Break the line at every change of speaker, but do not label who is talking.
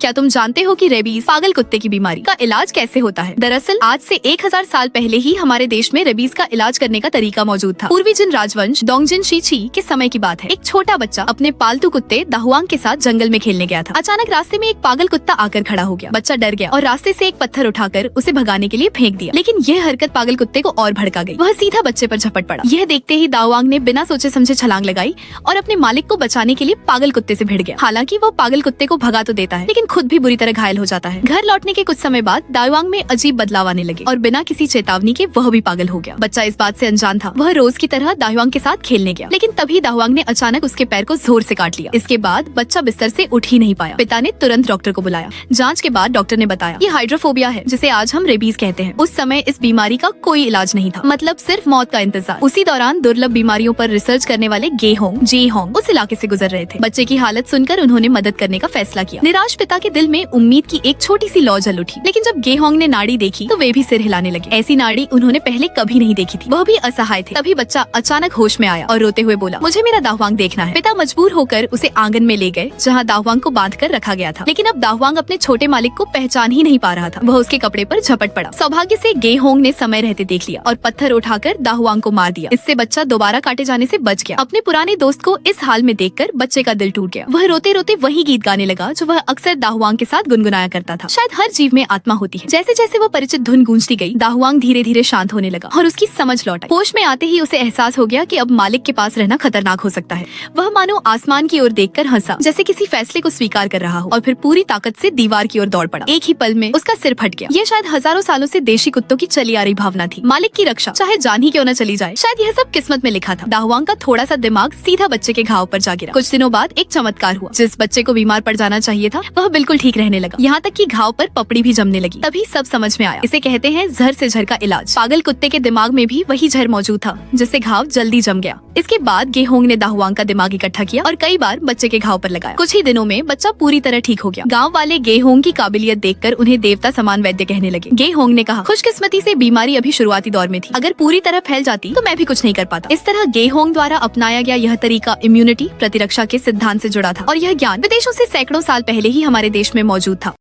क्या तुम जानते हो कि रेबीज पागल कुत्ते की बीमारी का इलाज कैसे होता है? दरअसल आज से 1000 साल पहले ही हमारे देश में रेबीज का इलाज करने का तरीका मौजूद था। पूर्वी जिन राजवंश डोंगजिन शीची के समय की बात है। एक छोटा बच्चा अपने पालतू कुत्ते दाहुआंग के साथ जंगल में खेलने गया था। अचानक रास्ते में एक पागल कुत्ता आकर खड़ा हो गया। बच्चा डर गया और रास्ते से एक पत्थर उठाकर उसे भगाने के लिए फेंक दिया, लेकिन यह हरकत पागल कुत्ते को और भड़का गई। वह सीधा बच्चे पर झपट पड़ा। यह देखते ही दाहुआंग ने बिना सोचे समझे छलांग लगाई और अपने मालिक को बचाने के लिए पागल कुत्ते से भिड़ गया। हालांकि वो पागल कुत्ते को भगा तो देता है, लेकिन खुद भी बुरी तरह घायल हो जाता है। घर लौटने के कुछ समय बाद दाहुआंग में अजीब बदलाव आने लगे और बिना किसी चेतावनी के वह भी पागल हो गया। बच्चा इस बात से अनजान था। वह रोज की तरह दाहुआंग के साथ खेलने गया, लेकिन तभी दाहुआंग ने अचानक उसके पैर को जोर से काट लिया। इसके बाद बच्चा बिस्तर से उठ ही नहीं पाया। पिता ने तुरंत डॉक्टर को बुलाया। जांच के बाद डॉक्टर ने बताया ये हाइड्रोफोबिया है, जिसे आज हम रेबीज कहते हैं। उस समय इस बीमारी का कोई इलाज नहीं था, मतलब सिर्फ मौत का इंतजार। उसी दौरान दुर्लभ बीमारियों पर रिसर्च करने वाले गे होंग उस इलाके से गुजर रहे थे। बच्चे की हालत सुनकर उन्होंने मदद करने का फैसला किया। निराश पिता के दिल में उम्मीद की एक छोटी सी लौ जल उठी, लेकिन जब गे होंग ने नाड़ी देखी तो वे भी सिर हिलाने लगे। ऐसी नाड़ी उन्होंने पहले कभी नहीं देखी थी। वह भी असहाय थे। तभी बच्चा अचानक होश में आया और रोते हुए बोला, मुझे मेरा दाहुआंग देखना है। पिता मजबूर होकर उसे आंगन में ले गए, जहाँ दाहुआंग को बांध कर रखा गया था। लेकिन अब दाहुआंग अपने छोटे मालिक को पहचान ही नहीं पा रहा था। वह उसके कपड़े पर झपट पड़ा। सौभाग्य से गे होंग ने समय रहते देख लिया और पत्थर उठाकर दाहुआंग को मार दिया। इससे बच्चा दोबारा काटे जाने से बच गया। अपने पुराने दोस्त को इस हाल में देखकर बच्चे का दिल टूट गया। वह रोते रोते वही गीत गाने लगा जो वह अक्सर दाहुआंग के साथ गुनगुनाया करता था। शायद हर जीव में आत्मा होती है। जैसे जैसे वो परिचित धुन गूंजती गई, दाहुआंग धीरे धीरे शांत होने लगा और उसकी समझ लौट आई। होश में आते ही उसे एहसास हो गया कि अब मालिक के पास रहना खतरनाक हो सकता है। वह मानो आसमान की ओर देखकर हंसा, जैसे किसी फैसले को स्वीकार कर रहा हो, और फिर पूरी ताकत से दीवार की ओर दौड़ पड़ा। एक ही पल में उसका सिर फट गया। ये शायद हजारों सालों से देशी कुत्तों की चली आ रही भावना थी। मालिक की रक्षा, चाहे जान ही क्यों न चली जाए। शायद यह सब किस्मत में लिखा था। दाहुआंग का थोड़ा सा दिमाग सीधा बच्चे के घाव पर जा गिरा। कुछ दिनों बाद एक चमत्कार हुआ। जिस बच्चे को बीमार पड़ जाना चाहिए था, वह बिल्कुल ठीक रहने लगा। यहाँ तक कि घाव पर पपड़ी भी जमने लगी। तभी सब समझ में आया। इसे कहते हैं झर से झर का इलाज। पागल कुत्ते के दिमाग में भी वही झर मौजूद था, जिससे घाव जल्दी जम गया। इसके बाद गे होंग ने दाहुआंग का दिमाग इकट्ठा किया और कई बार बच्चे के घाव पर लगाया। कुछ ही दिनों में बच्चा पूरी तरह ठीक हो गया। गाँव वाले गे होंग की काबिलियत देखकर उन्हें देवता समान वैद्य कहने लगे। गे होंग ने कहा, खुशकिस्मती से बीमारी अभी शुरुआती दौर में थी। अगर पूरी तरह फैल जाती तो मैं भी कुछ नहीं कर पाता। इस तरह गे होंग द्वारा अपनाया गया यह तरीका इम्यूनिटी प्रतिरक्षा के सिद्धांत से जुड़ा था और यह ज्ञान विदेशों से सैकड़ों साल पहले ही हमारे देश में मौजूद था।